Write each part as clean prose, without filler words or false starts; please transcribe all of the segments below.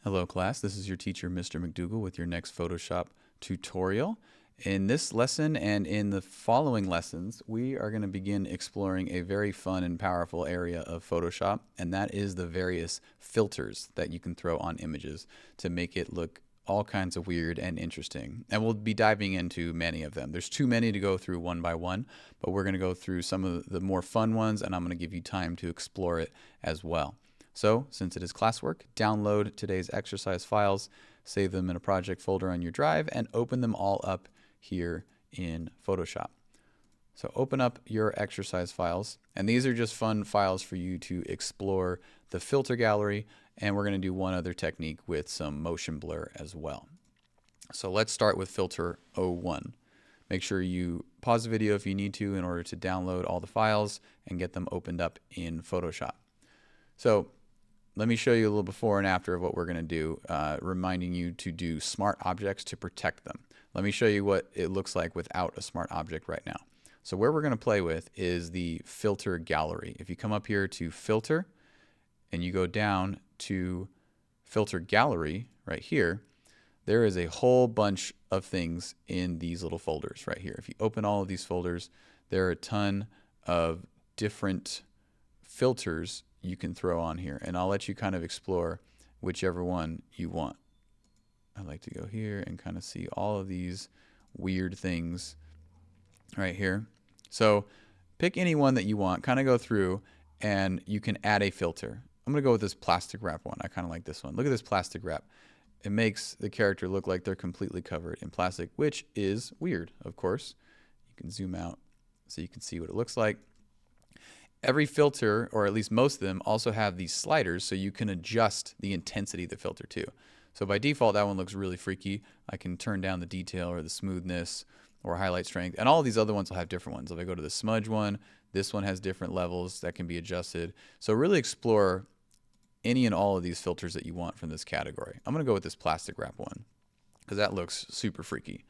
Hello class, this is your teacher Mr. McDougall with your next Photoshop tutorial. In this lesson and in the following lessons, we are going to begin exploring a very fun and powerful area of Photoshop, and that is the various filters that you can throw on images to make it look all kinds of weird and interesting. And we'll be diving into many of them. There's too many to go through one by one, but we're going to go through some of the more fun ones, and I'm going to give you time to explore it as well. So, since it is classwork, download today's exercise files, save them in a project folder on your drive, and open them all up here in Photoshop. So open up your exercise files, and these are just fun files for you to explore the filter gallery, and we're going to do one other technique with some motion blur as well. So let's start with filter 01. Make sure you pause the video if you need to in order to download all the files and get them opened up in Photoshop. So let me show you a little before and after of what we're going to do, reminding you to do smart objects to protect them. Let me show you what it looks like without a smart object right now. So where we're going to play with is the filter gallery. If you come up here to filter and you go down to filter gallery right here, there is a whole bunch of things in these little folders right here. If you open all of these folders, there are a ton of different filters you can throw on here, and I'll let you kind of explore whichever one you want. I like to go here and kind of see all of these weird things right here. So pick any one that you want, kind of go through, and you can add a filter. I'm going to go with this plastic wrap one. I kind of like this one. Look at this plastic wrap. It makes the character look like they're completely covered in plastic, which is weird, of course. You can zoom out so you can see what it looks like. Every filter, or at least most of them, also have these sliders so you can adjust the intensity of the filter too. So by default, that one looks really freaky. I can turn down the detail or the smoothness or highlight strength, and all of these other ones will have different ones. If I go to the smudge one, this one has different levels that can be adjusted. So really explore any and all of these filters that you want from this category. I'm going to go with this plastic wrap one because that looks super freaky.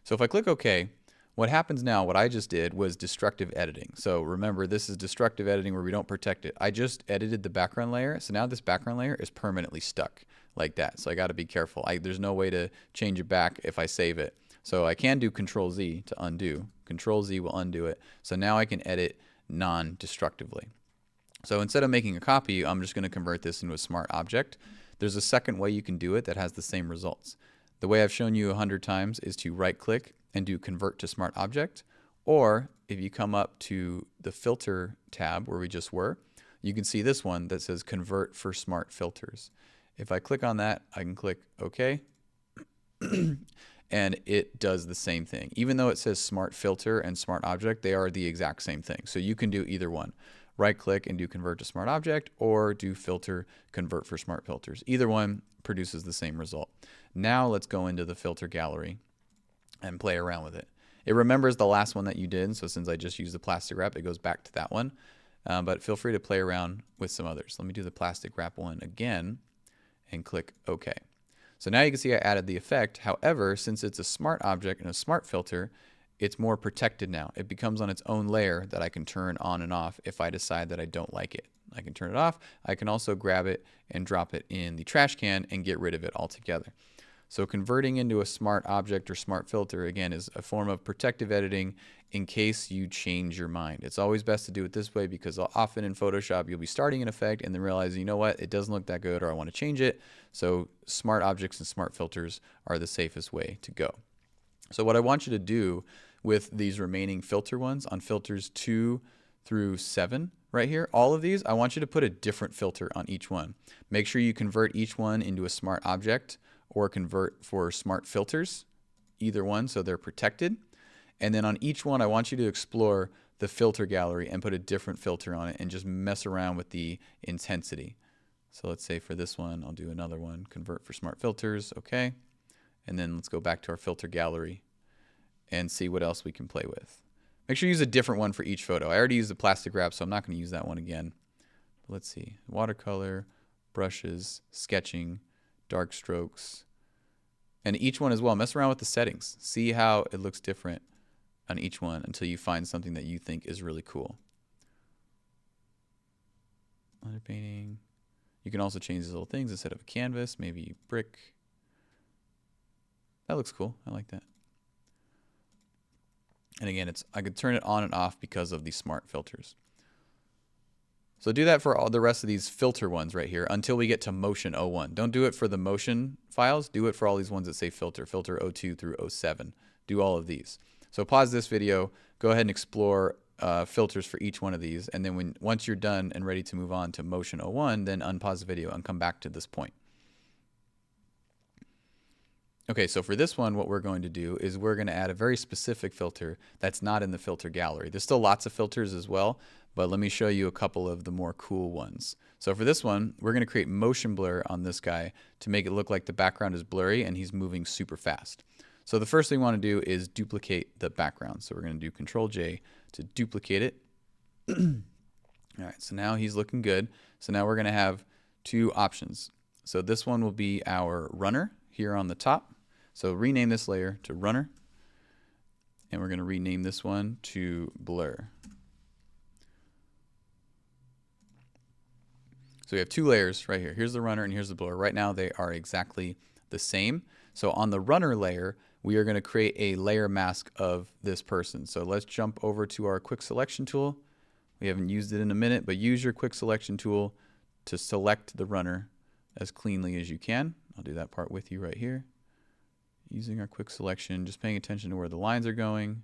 So if I click OK, what happens now, what I just did was destructive editing. So remember, this is destructive editing where we don't protect it. I just edited the background layer, so now this background layer is permanently stuck like that. So I got to be careful. There's no way to change it back if I save it. So I can do Control Z to undo. Control Z will undo it. So now I can edit non-destructively. So instead of making a copy, I'm just going to convert this into a smart object. There's a second way you can do it that has the same results. The way I've shown you 100 times is to right-click and do Convert to Smart Object, or if you come up to the Filter tab where we just were, you can see this one that says Convert for Smart Filters. If I click on that, I can click OK, and it does the same thing. Even though it says Smart Filter and Smart Object, they are the exact same thing. So you can do either one. Right-click and do Convert to Smart Object, or do Filter, Convert for Smart Filters. Either one produces the same result. Now let's go into the filter gallery and play around with it. It remembers the last one that you did, so since I just used the plastic wrap, it goes back to that one. But feel free to play around with some others. Let me do the plastic wrap one again and click OK. So now you can see I added the effect. However, since it's a smart object and a smart filter, it's more protected now. It becomes on its own layer that I can turn on and off if I decide that I don't like it. I can turn it off. I can also grab it and drop it in the trash can and get rid of it altogether. So converting into a smart object or smart filter, again, is a form of protective editing in case you change your mind. It's always best to do it this way because often in Photoshop, you'll be starting an effect and then realizing, you know what, it doesn't look that good or I want to change it. So smart objects and smart filters are the safest way to go. So what I want you to do with these remaining filter ones on filters 2 through 7 right here, all of these, I want you to put a different filter on each one. Make sure you convert each one into a smart object or convert for smart filters, either one, so they're protected. And then on each one, I want you to explore the filter gallery and put a different filter on it and just mess around with the intensity. So let's say for this one, I'll do another one, convert for smart filters, okay. And then let's go back to our filter gallery and see what else we can play with. Make sure you use a different one for each photo. I already used the plastic wrap, so I'm not going to use that one again. But let's see, watercolor, brushes, sketching, dark strokes, and each one as well. Mess around with the settings. See how it looks different on each one until you find something that you think is really cool. Underpainting. You can also change these little things instead of a canvas, maybe brick. That looks cool. I like that. And again, I could turn it on and off because of the smart filters. So do that for all the rest of these filter ones right here until we get to motion 01. Don't do it for the motion files. Do it for all these ones that say filter 02 through 07. Do all of these. So pause this video, go ahead and explore filters for each one of these. And then once you're done and ready to move on to motion 01, then unpause the video and come back to this point. Okay, so for this one, what we're going to do is we're going to add a very specific filter that's not in the filter gallery. There's still lots of filters as well, but let me show you a couple of the more cool ones. So for this one, we're going to create motion blur on this guy to make it look like the background is blurry and he's moving super fast. So the first thing we want to do is duplicate the background. So we're going to do Control J to duplicate it. All right, so now he's looking good. So now we're going to have two options. So this one will be our runner here on the top. So rename this layer to runner, and we're going to rename this one to blur. So we have two layers right here. Here's the runner and here's the blur. Right now they are exactly the same. So on the runner layer, we are going to create a layer mask of this person. So let's jump over to our quick selection tool. We haven't used it in a minute, but use your quick selection tool to select the runner as cleanly as you can. I'll do that part with you right here. Using our quick selection, just paying attention to where the lines are going.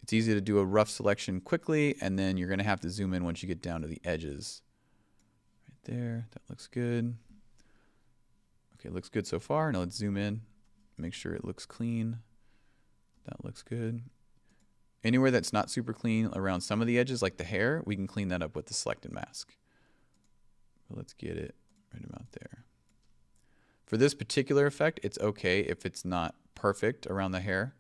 It's easy to do a rough selection quickly, and then you're going to have to zoom in once you get down to the edges. Right there, that looks good. Okay, looks good so far. Now let's zoom in, make sure it looks clean. That looks good. Anywhere that's not super clean around some of the edges, like the hair, we can clean that up with the selected mask. But let's get it right about there. For this particular effect, it's okay if it's not perfect around the hair,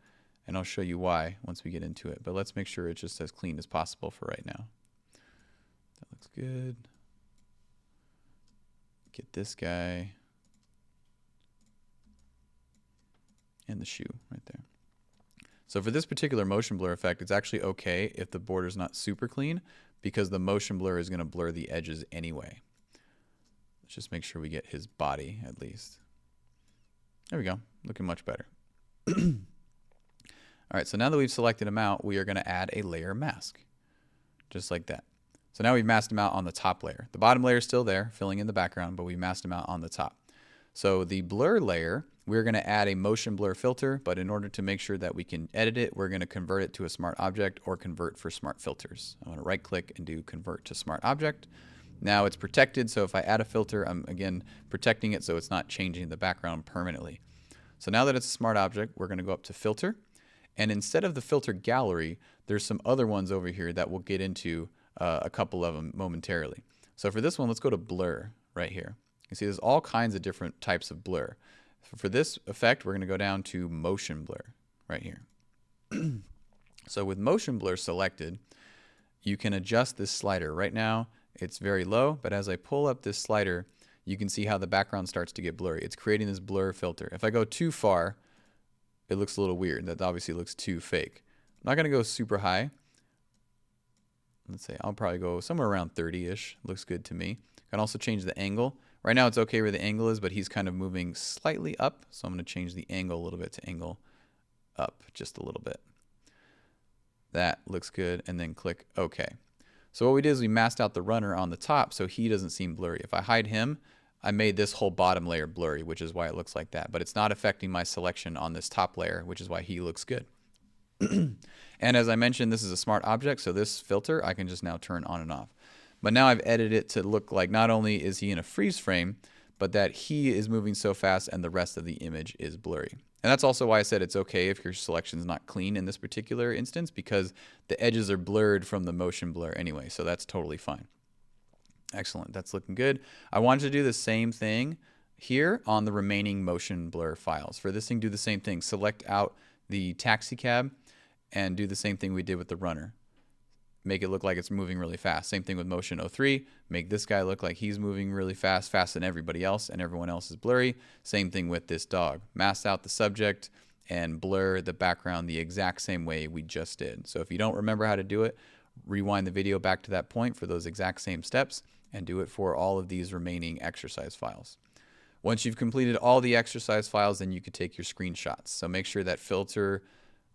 and I'll show you why once we get into it. But let's make sure it's just as clean as possible for right now. That looks good. Get this guy and the shoe right there. So for this particular motion blur effect, it's actually okay if the border's not super clean because the motion blur is going to blur the edges anyway. Let's just make sure we get his body at least. There we go, looking much better. All right, so now that we've selected him out, we are going to add a layer mask, just like that. So now we've masked him out on the top layer. The bottom layer is still there, filling in the background, but we masked him out on the top. So the blur layer, we're going to add a motion blur filter, but in order to make sure that we can edit it, we're going to convert it to a smart object or convert for smart filters. I'm going to right click and do convert to smart object. Now it's protected, so if I add a filter, I'm again protecting it so it's not changing the background permanently. So now that it's a smart object, we're going to go up to filter, and instead of the filter gallery, there's some other ones over here that we'll get into a couple of them momentarily. So for this one, let's go to blur right here. You see there's all kinds of different types of blur. For this effect, we're going to go down to motion blur right here. So with motion blur selected, you can adjust this slider. Right now, it's very low, but as I pull up this slider, you can see how the background starts to get blurry. It's creating this blur filter. If I go too far, it looks a little weird. That obviously looks too fake. I'm not going to go super high. Let's say I'll probably go somewhere around 30-ish. Looks good to me. I can also change the angle. Right now it's okay where the angle is, but he's kind of moving slightly up. So I'm going to change the angle a little bit to angle up just a little bit. That looks good. And then click OK. So what we did is we masked out the runner on the top so he doesn't seem blurry. If I hide him, I made this whole bottom layer blurry, which is why it looks like that. But it's not affecting my selection on this top layer, which is why he looks good. And as I mentioned, this is a smart object, so this filter I can just now turn on and off. But now I've edited it to look like not only is he in a freeze frame, but that he is moving so fast and the rest of the image is blurry. And that's also why I said it's okay if your selection is not clean in this particular instance, because the edges are blurred from the motion blur anyway, so that's totally fine. Excellent, that's looking good. I wanted to do the same thing here on the remaining motion blur files. For this thing, do the same thing. Select out the taxi cab and do the same thing we did with the runner. Make it look like it's moving really fast. Same thing with motion 03. Make this guy look like he's moving really fast, faster than everybody else, and everyone else is blurry. Same thing with this dog. Mask out the subject and blur the background the exact same way we just did. So if you don't remember how to do it, rewind the video back to that point for those exact same steps, and do it for all of these remaining exercise files. Once you've completed all the exercise files, then you could take your screenshots. So make sure that filter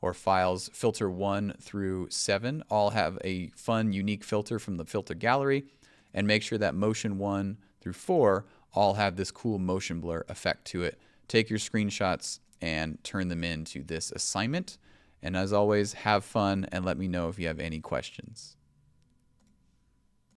or files, filter 1 through 7, all have a fun, unique filter from the filter gallery. And make sure that motion 1 through 4 all have this cool motion blur effect to it. Take your screenshots and turn them into this assignment. And as always, have fun and let me know if you have any questions.